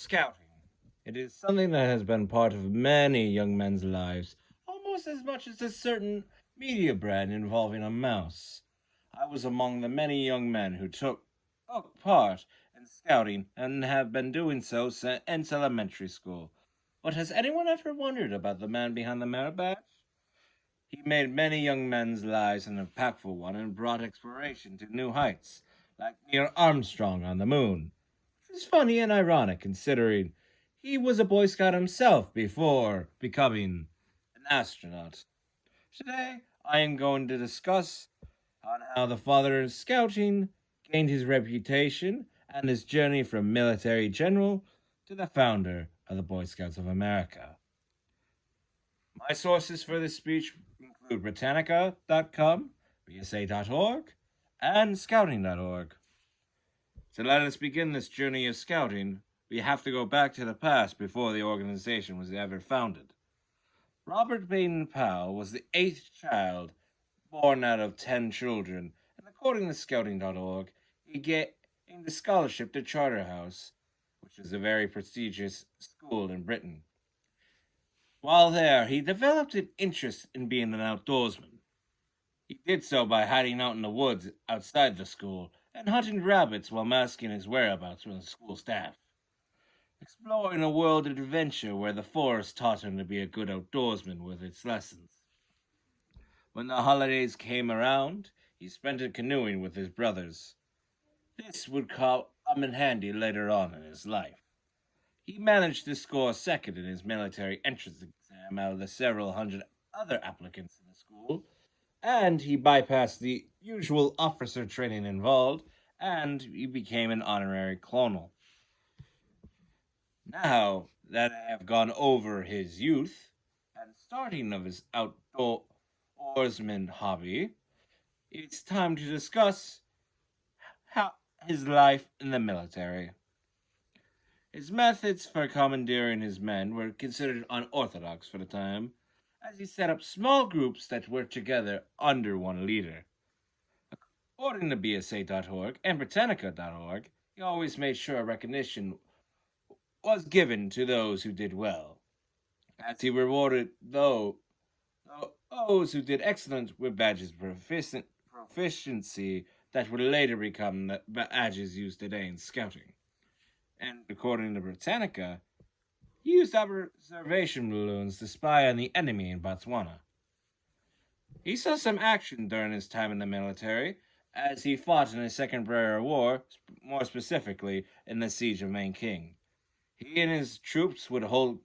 Scouting. It is something that has been part of many young men's lives, almost as much as a certain media brand involving a mouse. I was among the many young men who took part in scouting and have been doing so since elementary school. But has anyone ever wondered about the man behind the merit badge? He made many young men's lives an impactful one and brought exploration to new heights, like Neil Armstrong on the moon. It's funny and ironic considering he was a Boy Scout himself before becoming an astronaut. Today, I am going to discuss on how the father of scouting gained his reputation and his journey from military general to the founder of the Boy Scouts of America. My sources for this speech include Britannica.com, BSA.org, and Scouting.org. To let us begin this journey of scouting, we have to go back to the past before the organization was ever founded. Robert Baden-Powell was the 8th child born out of 10 children, and according to Scouting.org, he gained a scholarship to Charterhouse, which is a very prestigious school in Britain. While there, he developed an interest in being an outdoorsman. He did so by hiding out in the woods outside the school and hunting rabbits while masking his whereabouts from the school staff. Exploring a world of adventure where the forest taught him to be a good outdoorsman with its lessons. When the holidays came around, he spent it canoeing with his brothers. This would come in handy later on in his life. He managed to score second in his military entrance exam out of the several hundred other applicants in the school, and he bypassed the usual officer training involved, and he became an honorary colonel. Now that I have gone over his youth and starting of his outdoorsman hobby, it's time to discuss how his life in the military. His methods for commandeering his men were considered unorthodox for the time, as he set up small groups that worked together under one leader. According to BSA.org and Britannica.org, he always made sure recognition was given to those who did well, as he rewarded those who did excellent with badges of proficiency that would later become the badges used today in scouting. And according to Britannica, he used observation balloons to spy on the enemy in Botswana. He saw some action during his time in the military, as he fought in the Second Boer War, more specifically in the Siege of Nanking. He and his troops would hold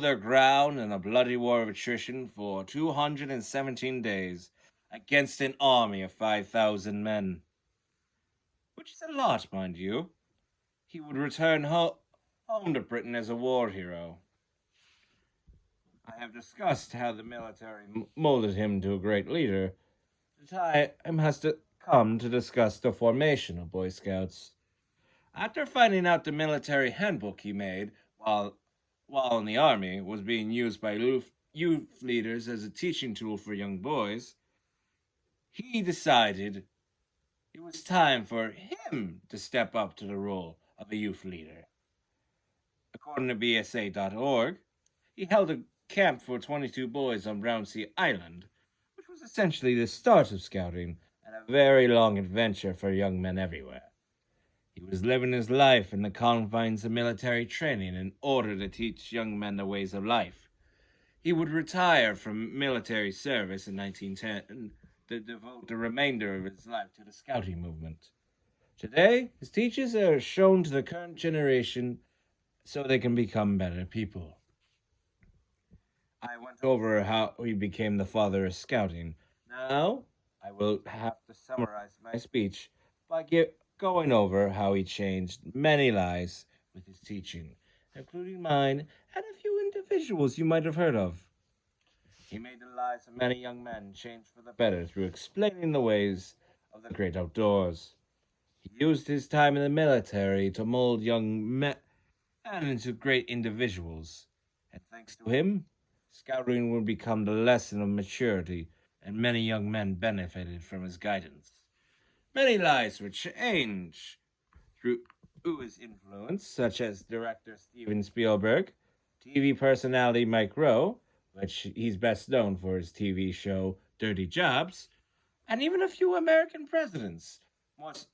their ground in a bloody war of attrition for 217 days against an army of 5,000 men. Which is a lot, mind you. He would return home to Britain as a war hero. I have discussed how the military molded him to a great leader. The time has come to discuss the formation of Boy Scouts. After finding out the military handbook he made while in the army was being used by youth leaders as a teaching tool for young boys, he decided it was time for him to step up to the role of a youth leader. According to BSA.org, he held a camp for 22 boys on Brownsea Island, which was essentially the start of scouting and a very long adventure for young men everywhere. He was living his life in the confines of military training in order to teach young men the ways of life. He would retire from military service in 1910 to devote the remainder of his life to the scouting movement. Today, his teachings are shown to the current generation so they can become better people. I went over how he became the father of scouting. Now, I will have to summarize my speech by going over how he changed many lives with his teaching, including mine and a few individuals you might have heard of. He made the lives of many young men change for the better through explaining the ways of the great outdoors. He used his time in the military to mold young men into great individuals, and thanks to him, scouting would become the lesson of maturity, and many young men benefited from his guidance. Many lives were changed through who is influenced, such as director Steven Spielberg, TV personality Mike Rowe, which he's best known for his TV show Dirty Jobs, and even a few American presidents,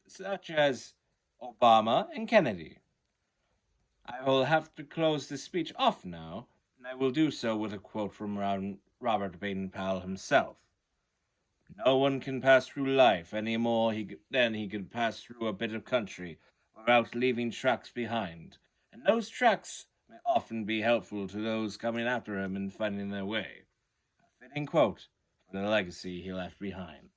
such as Obama and Kennedy. I will have to close this speech off now, and I will do so with a quote from Robert Baden-Powell himself. No one can pass through life any more than he can pass through a bit of country without leaving tracks behind, and those tracks may often be helpful to those coming after him in finding their way. A fitting quote for the legacy he left behind.